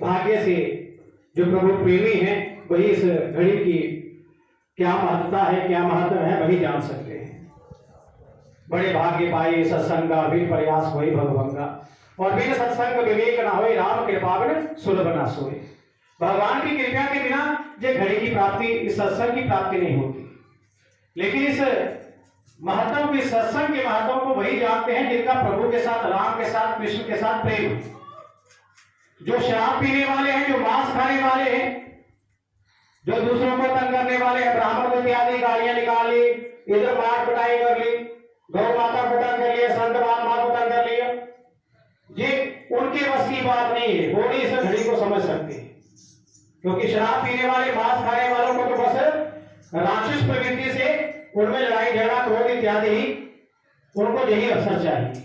भाग्य से जो प्रभु प्रेमी हैं वही इस घड़ी की क्या महत्ता है, क्या महत्व है, वही जान सकते हैं। बड़े भाग्य पाए सत्संगा, बिन प्रयास होई भगवंगा, और बिन सत्संग विवेक न होई, राम कृपा बिन सुलभ न सोई। भगवान की कृपा के बिना ये घड़ी की प्राप्ति, इस सत्संग की प्राप्ति नहीं होती। लेकिन इस महत्व को, इस सत्संग के महत्व को वही जानते हैं जिनका प्रभु के साथ, राम के साथ, कृष्ण के साथ प्रेम है। जो शराब पीने वाले हैं, जो मांस खाने वाले हैं, जो दूसरों को तंग करने वाले हैं, ब्राह्मण को इत्यादि गालियां निकाली, इधर मार पिटाई कर ली, गौ माता को तंग कर लिया, संत महात्मा को तंग कर लिया, ये उनके बस की बात नहीं है। वो नहीं इस घड़ी को समझ सकते, क्योंकि शराब पीने वाले, मांस खाने वालों को तो बस राक्षस प्रवृत्ति से उनमें लड़ाई झगड़ा, क्रोध इत्यादि ही उनको यही अवसर चाहिए।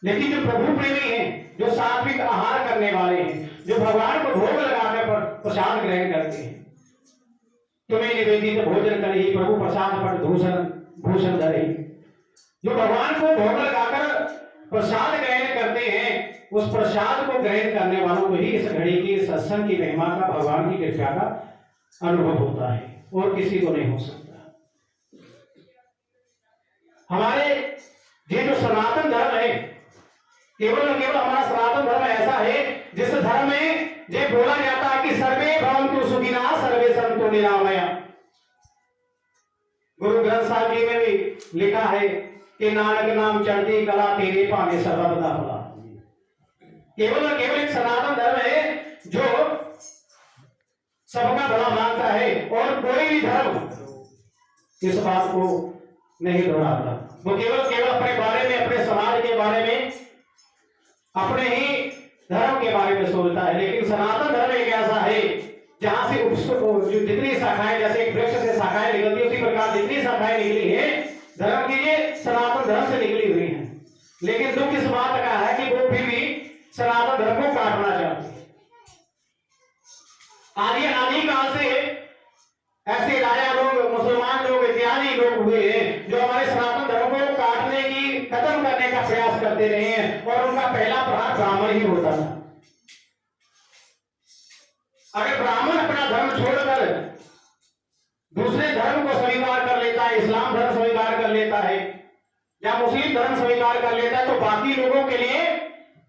लेकिन जो प्रभु प्रेमी हैं, जो सात्विक आहार करने वाले हैं, जो भगवान को भोग लगाकर प्रसाद ग्रहण करते हैं, तुम्हें निवेदित भोजन करे प्रभु प्रसाद पर भूषण धरे, जो भगवान को भोग लगाकर प्रसाद ग्रहण करते हैं, उस प्रसाद को ग्रहण करने वालों को ही इस घड़ी की सत्संग की महिमा का, भगवान की कृपा का अनुभव होता है, और किसी को नहीं हो सकता। हमारे ये जो सनातन धर्म है, केवल और केवल हमारा सनातन धर्म ऐसा है जिस धर्म में ये बोला जाता है कि सर्वे भवन्तु सुखिनः सर्वे सन्तु निरामया। गुरु ग्रंथ साहिब जी में भी लिखा है कि नानक नाम चढ़ती कला तेरे पाने सर्वदा भला। केवल और केवल एक सनातन धर्म है जो सबका भला मांगता है, और कोई भी धर्म इस बात को नहीं दोहराता। वो केवल केवल अपने बारे में, अपने समाज के बारे में, अपने ही धर्म के बारे में सोचता है। लेकिन सनातन धर्म एक ऐसा है जहां से जितनी शाखाएं, जैसे एक वृक्ष से शाखाएं निकलती है, उसी प्रकार जितनी शाखाएं निकली है धर्म की, ये सनातन धर्म से निकली हुई हैं। लेकिन दुख इस बात का है कि वो फिर भी सनातन धर्म को काटना चाहते हैं। आदि अनादि काल से ऐसे राजा लोग, मुसलमान लोग इत्यादि लोग हुए हैं जो हमारे सनातन धर्म को काटने की, खत्म करने का प्रयास करते रहे हैं, और उनका पहला प्रहार ब्राह्मण ही होता था। अगर ब्राह्मण अपना धर्म छोड़कर दूसरे धर्म को स्वीकार कर लेता है, इस्लाम धर्म स्वीकार कर लेता है या मुस्लिम धर्म स्वीकार कर लेता है, तो बाकी लोगों के लिए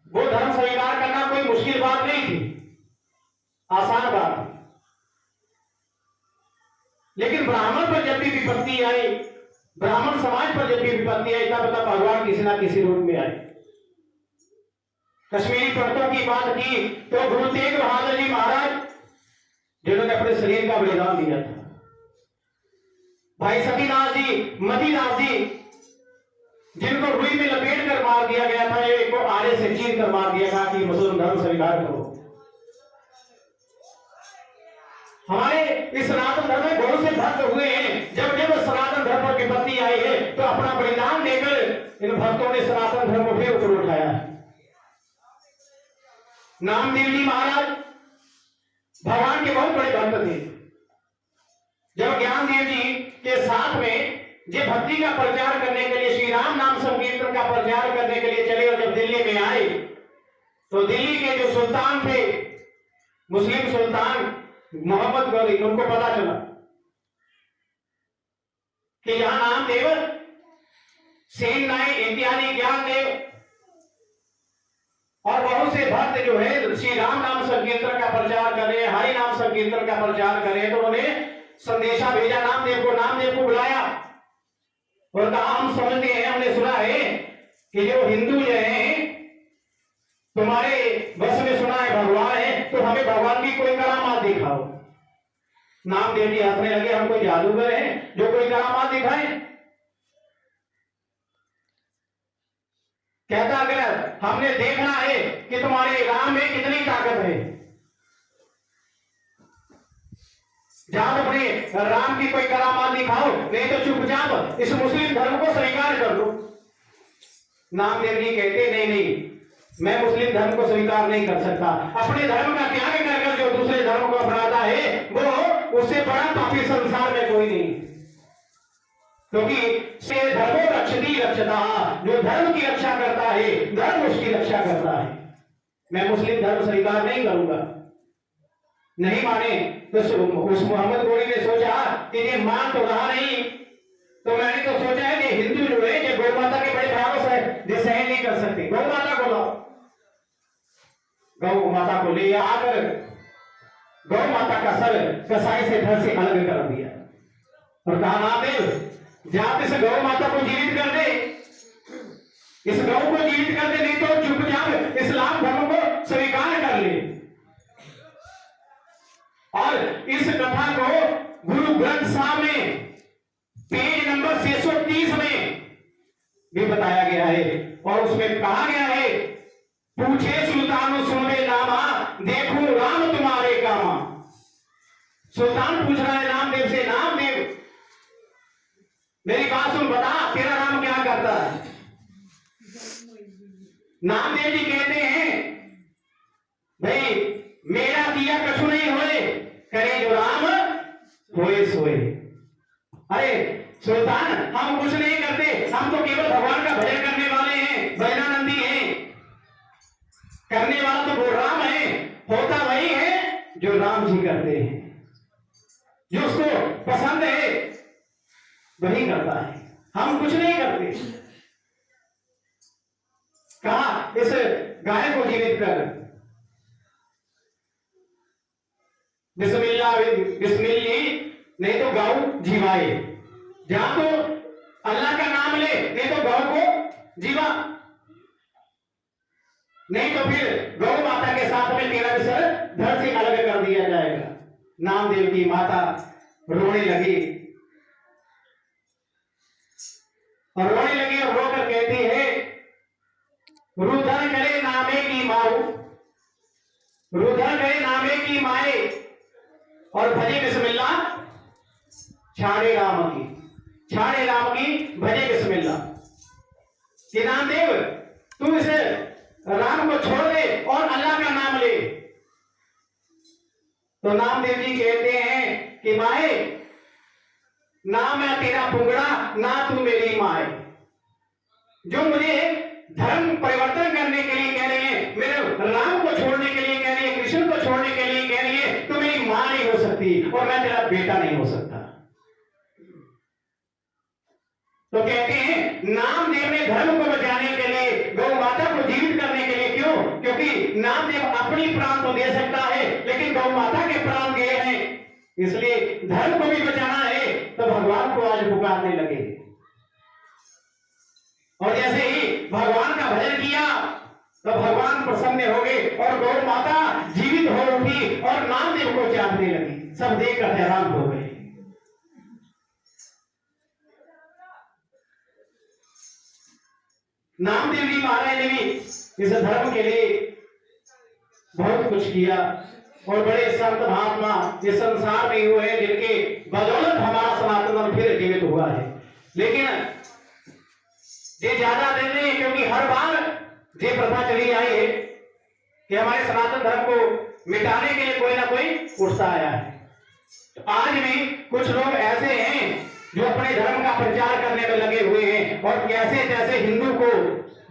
वो धर्म स्वीकार करना कोई मुश्किल बात नहीं थी, आसान बात थी। लेकिन ब्राह्मण पर जब भी विपत्ति आई, ब्राह्मण समाज पर जब भी विपत्ति आई, तब भगवान किसी ना किसी रूप में आए। कश्मीरी पंडितों की बात की तो गुरु तेग बहादुर जी महाराज, जिन्होंने अपने शरीर का बलिदान दिया था, भाई सतीदास जी, मतीदास जी, जिनको रुई में लपेट कर मार दिया गया था, एक को आरे से चीर कर मार दिया था कि मुस्लिम धर्म स्वीकार करो। हमारे इस सनातन धर्म में बहुत से भक्त हुए हैं, जब जब सनातन धर्म पर विपत्ति आई है तो अपना बलिदान देकर इन भक्तों ने सनातन धर्म को फिर ऊपर उठाया है। नामदेव जी महाराज भगवान के बहुत बड़े भक्त थे। जब ज्ञानदेव जी के साथ में ये भक्ति का प्रचार करने के लिए, श्री राम नाम संकीर्तन का प्रचार करने के लिए चले, और जब दिल्ली में आए तो दिल्ली के जो सुल्तान थे, मुस्लिम सुल्तान मोहम्मद गौरी, उनको पता चला कि यहां नामदेव, सेन नाई इत्यादि ज्ञानदेव और बहुत से भक्त जो है श्री राम नाम संकीर्तन का प्रचार कर रहे हैं, हरि नाम संकीर्तन का प्रचार कर रहे हैं। तो उन्होंने संदेशा भेजा नामदेव को बुलाया और कहा, हम समझते हैं, हमने सुना है कि जो हिंदू जो है तुम्हारे बस में, सुना है भगवान है, तो हमें भगवान की कोई करामात दिखाओ। नामदेव जी हंसने लगे, हम कोई जादूगर हैं जो कोई करामात दिखाए? कहता, अगर हमने देखना है कि तुम्हारे राम में कितनी ताकत है, जहां अपने राम की कोई करामात दिखाओ, नहीं तो चुपचाप इस मुस्लिम धर्म को स्वीकार कर लो। नामदेव जी कहते, नहीं नहीं, मैं मुस्लिम धर्म को स्वीकार नहीं कर सकता। अपने धर्म का त्याग कर जो दूसरे धर्म को अपनाता है, वो उससे बड़ा पापी संसार में कोई नहीं। क्योंकि से धर्मो रक्षति रक्षता, जो धर्म की रक्षा करता है, धर्म उसकी रक्षा करता है। मैं मुस्लिम धर्म स्वीकार नहीं करूंगा। नहीं माने तो उस मोहम्मद गोरी ने सोचा कि ये मान तो रहा नहीं, तो मैंने तो सोचा है कि हिंदू जो है ये गौ माता के बड़े भरोस है, ये सहन नहीं कर सकते, गौ माता को लाओ। गौ माता को ले आकर गौ माता का सर कसाई से धड़ से अलग कर दिया और कहा, नामदेव जात इस गौ माता को जीवित कर दे, इस गौ को जीवित कर दे, नहीं तो चुपचाप इस्लाम धर्म को स्वीकार कर ले। और इस कथा को गुरु ग्रंथ साहब में पेज नंबर 630 में भी बताया गया है और उसमें कहा गया है, पूछे सुल्तान सुनबे नामा, देखो राम तुम्हारे कामा। सुल्तान पूछ रहा है नामदेव से, नामदेव मेरी बात सुन, बता तेरा राम क्या करता है। नामदेव जी कहते हैं, भाई मेरा दिया कछु नहीं होए, करे जो राम होए सोए। अरे सुल्तान हम कुछ नहीं करते, हम तो केवल भगवान का भजन करने वाले हैं, भजनानंदी हैं। करने वाला तो वो राम है, होता वही है जो राम जी करते हैं, जो उसको पसंद है वही करता है, हम कुछ नहीं करते। कहा इस गाय को जीवित कर, बिस्मिल्लाह बिस्मिल्ली, नहीं तो गौ जीवाए, जहां तो अल्लाह का नाम ले, नहीं तो गौ को जीवा, नहीं तो फिर गौ माता के साथ में तेरा भी सर धड़ से अलग कर दिया जाएगा। नामदेव की माता रोने लगी और रोकर कहती है, रुदन करे नामे की माऊ, रुदन करे नामे की माए, और भजे बिस्मिल्लाह छाड़े राम की, छाड़े राम की भजे बिस्मिल्लाह। कि नामदेव तू इस राम को छोड़ दे और अल्लाह का नाम ले। तो नामदेव जी कहते हैं कि माए, ना मैं तेरा पुंगड़ा, ना तू मेरी माए। जो मुझे धर्म परिवर्तन करने के लिए कह रही है, मेरे राम को छोड़ने के लिए कह रही है, कृष्ण को छोड़ने के लिए कह रही है, तो मेरी मां नहीं हो सकती और मैं तेरा बेटा नहीं हो सकता। तो कहते हैं नामदेव ने धर्म को बचाने के लिए, गौ माता को जीवित करने के लिए, क्यों? क्योंकि नामदेव अपनी प्राण तो दे सकता है, लेकिन गौ माता के प्राण गए हैं, इसलिए धर्म को भी बचाना है। तो भगवान को आज पुकारने लगे और जैसे ही भगवान का भजन किया तो भगवान प्रसन्न हो गए और गौ माता जीवित हो उठी और नामदेव को चाटने लगी। सब देखकर हैरान हो गए। नामदेव जी महाराज ने भी इस धर्म के लिए बहुत कुछ किया और बड़े संत महात्मा इस संसार में हुए हैं जिनके बदौलत हमारा सनातन धर्म फिर जीवित हुआ है। लेकिन ये ज्यादा दिन नहीं, क्योंकि हर बार ये प्रथा चली आई है कि हमारे सनातन धर्म को मिटाने के लिए कोई ना कोई उठता आया है। तो आज भी कुछ लोग ऐसे हैं जो अपने धर्म का प्रचार करने में लगे हुए हैं और कैसे तैसे हिंदू को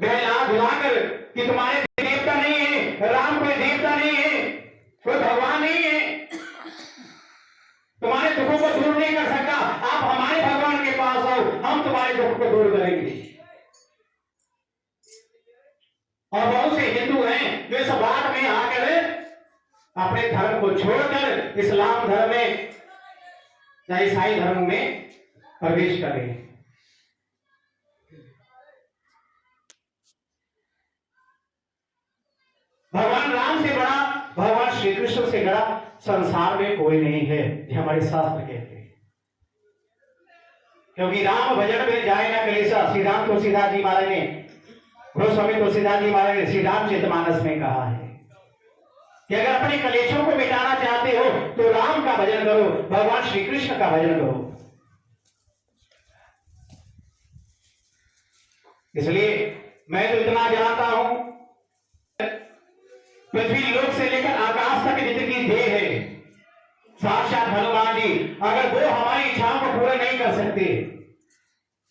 बहला बुलाकर कि तुम्हारे देवता नहीं है, राम कोई देवता नहीं है, कोई भगवान नहीं है, तुम्हारे दुखों को दूर नहीं कर सकता, आप हमारे भगवान के पास आओ, हम तुम्हारे दुख को दूर करेंगे। और बहुत से हिंदू हैं जो इस बात में आकर अपने धर्म को छोड़कर इस्लाम धर्म में या ईसाई धर्म में प्रवेश करें। भगवान राम से बड़ा, भगवान श्री कृष्ण से बड़ा संसार में कोई नहीं है, ये हमारे शास्त्र कहते हैं। क्योंकि राम भजन में जाए ना कलेशा, श्री राम तुलसीदास जी महाराज ने, गोस्वामी तुलसीदास जी महाराज ने श्री रामचरितमानस में कहा है कि अगर अपने कलेशों को मिटाना चाहते हो तो राम का भजन करो, भगवान श्री कृष्ण का भजन करो। इसलिए मैं तो इतना जानता हूं, पृथ्वी लोक से लेकर आकाश तक जितनी देह है, साक्षात हनुमान जी, अगर वो हमारी इच्छाओं को पूरा नहीं कर सकते,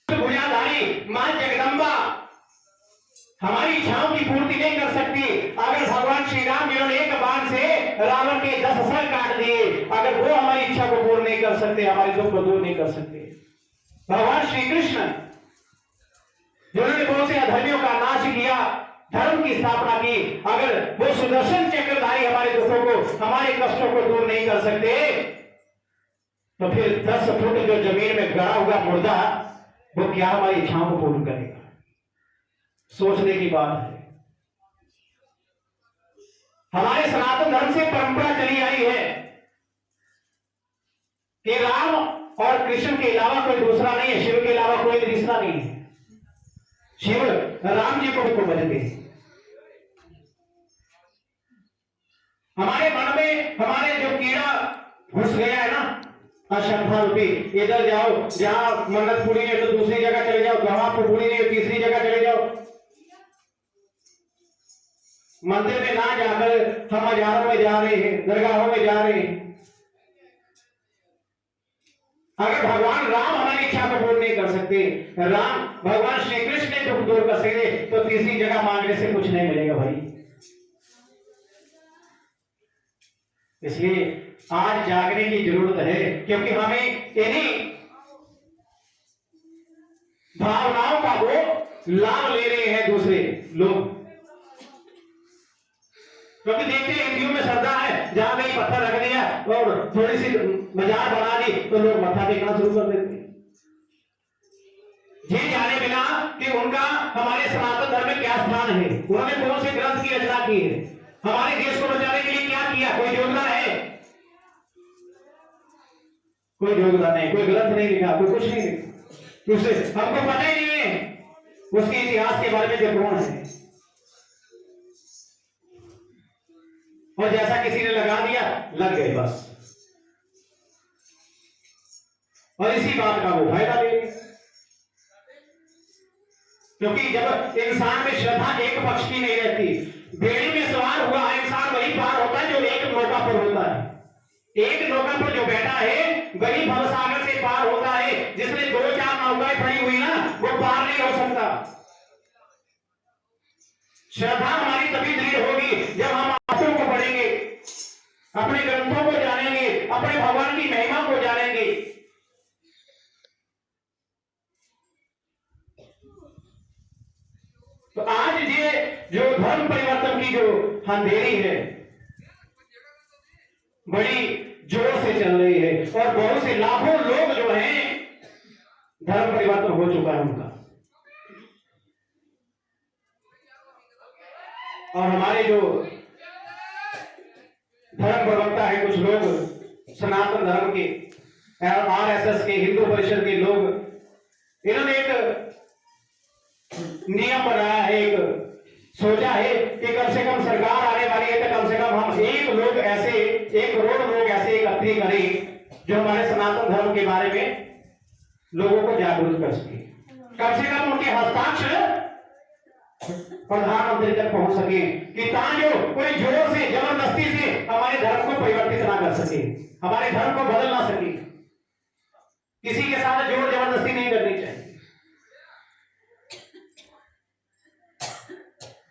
भुजाधारी मां जगदम्बा हमारी इच्छाओं की पूर्ति नहीं कर सकती, अगर भगवान रावण के 10 सर काट दिए, अगर वो हमारी इच्छा को पूर्ण नहीं कर सकते, हमारे दुख को दूर नहीं कर सकते। भगवान श्री कृष्ण जिन्होंने बहुत से अधर्मियों का नाश किया, धर्म की स्थापना की, अगर वो सुदर्शन चक्रधारी हमारे दुखों को, हमारे कष्टों को दूर नहीं कर सकते, तो फिर 10 फुट जो जमीन में गड़ा हुआ मुर्दा वो क्या हमारी इच्छाओं को पूर्ण करेगा? सोचने की बात है। हमारे सनातन धर्म से परंपरा चली आई है कि राम और कृष्ण के अलावा कोई दूसरा नहीं है, शिव के अलावा कोई तीसरा नहीं है। शिव राम जी को बदलते हैं। हमारे मन में हमारे जो कीड़ा घुस गया है ना, अश्रद्धा रूपी, इधर जाओ, जहां मन्नत पूरी है तो दूसरी जगह चले जाओ, जहां पर पूरी नहीं है तीसरी जगह चले जाओ। मंदिर में ना जाकर हम मजारों में जा रहे हैं, दरगाहों में जा रहे हैं। अगर भगवान राम हमारी इच्छा को पूर्ण नहीं कर सकते, राम भगवान श्री कृष्ण ने दुख दूर कर सके, तो तीसरी जगह मांगने से कुछ नहीं मिलेगा भाई। इसलिए आज जागने की जरूरत है, क्योंकि हमें इन्हीं भावनाओं का वो लाभ ले रहे हैं दूसरे लोग। क्योंकि देखते हैं हिंदुओं में श्रद्धा है, जहां कहीं पत्थर रख दिया और थोड़ी सी मजार बना दी तो लोग मत्था टेकना शुरू कर देते हैं, ये जाने बिना कि उनका हमारे सनातन धर्म में क्या स्थान है, उन्होंने कौन से ग्रंथ की रचना की है, हमारे देश को बचाने के लिए क्या किया, कोई योगदान है? कोई योगदान नहीं, कोई ग्रंथ नहीं लिखा, कोई कुछ नहीं लिखा, उससे हमको पता ही नहीं है उसके इतिहास के बारे में जो कौन है। और जैसा किसी ने लगा दिया, लग गए बस, और इसी बात का वो फायदा ले लिया। क्योंकि जब इंसान में श्रद्धा एक पक्ष की नहीं रहती, बेड़ी में सवार हुआ इंसान वही पार होता है जो एक नौका पर होता है। एक नौका पर जो बैठा है वही भवसागर से पार होता है। जिसने 2-4 नौकाएं खड़ी हुई ना, वो पार नहीं हो सकता। श्रद्धा हमारी तभी दृढ़ होगी जब हम आंसू को पढ़ेंगे, अपने ग्रंथों को जानेंगे, अपने भगवान की महिमा को जानेंगे। तो आज ये जो धर्म परिवर्तन की जो अंधेरी है बड़ी जोर से चल रही है, और बहुत से लाखों लोग जो हैं धर्म परिवर्तन हो चुका है उनका। और हमारे जो धर्म प्रवक्ता है, कुछ लोग सनातन धर्म के, आरएसएस के, हिंदू परिषद के लोग, इन्होंने एक नियम बनाया है, एक सोचा है कि कम से कम सरकार आने वाली है तो कम से कम हम 1 करोड़ लोग ऐसे एकत्रित करें जो हमारे सनातन धर्म के बारे में लोगों को जागरूक कर सके। कम से कम उनके हस्ताक्षर प्रधानमंत्री तक पहुंच सके, कि ताकि कोई जोर से जबरदस्ती से हमारे धर्म को परिवर्तित ना कर सके, हमारे धर्म को बदल ना सके। किसी के साथ जोर जबरदस्ती नहीं करनी चाहिए।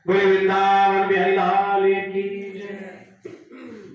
बोले वृंदावन बिहारी लाल